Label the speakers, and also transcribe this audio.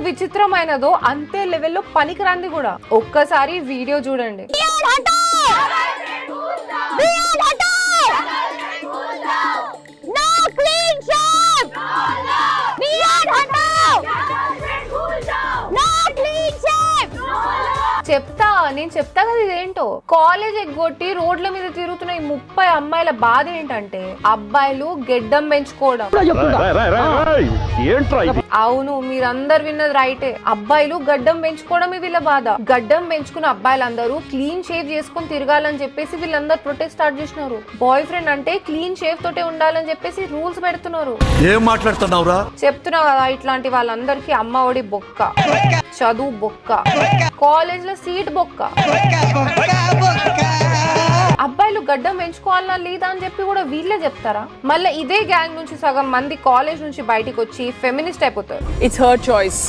Speaker 1: విచిత్రమైనదో అంతే లెవెల్లో పనికిరాంది కూడా. ఒక్కసారి వీడియో చూడండి. నేను చెప్తా కదా ఇదేంటో. కాలేజ్ ఎగ్గొట్టి రోడ్ల మీద తిరుగుతున్న ఈ 30 అమ్మాయిల బాధ ఏంటంటే అబ్బాయిలు గెడ్డం పెంచుకోవడం. అవును, మీరందరు విన్నది రైటే. అబ్బాయిలు గడ్డం పెంచుకోవడమే వీళ్ళ బాధ. గడ్డం పెంచుకున్న అబ్బాయిలందరూ క్లీన్ షేవ్ చేసుకుని తిరగాలని చెప్పేసి వీళ్ళందరూ ప్రొటెస్ట్ స్టార్ట్ చేసినారు. బాయ్ ఫ్రెండ్ అంటే క్లీన్ షేవ్ తోటే ఉండాలని చెప్పేసి రూల్స్ పెడుతున్నారు.
Speaker 2: ఏం మాట్లాడుతున్నావురా?
Speaker 1: చెప్తున్నా కదా, ఇట్లాంటి వాళ్ళందరికీ అమ్మ ఒడి బొక్క, చదువు బొక్క, కాలేజ్ లో సీట్ బొక్క. అబ్బాయిలు గడ్డం పెంచుకోవాలన్నా లేదా అని చెప్పి కూడా వీళ్ళే చెప్తారా? మళ్ళీ ఇదే గ్యాంగ్ నుంచి సగం మంది కాలేజ్ నుంచి బయటికి వచ్చి ఫెమినిస్ట్ అయిపోతారు.
Speaker 3: It's her choice.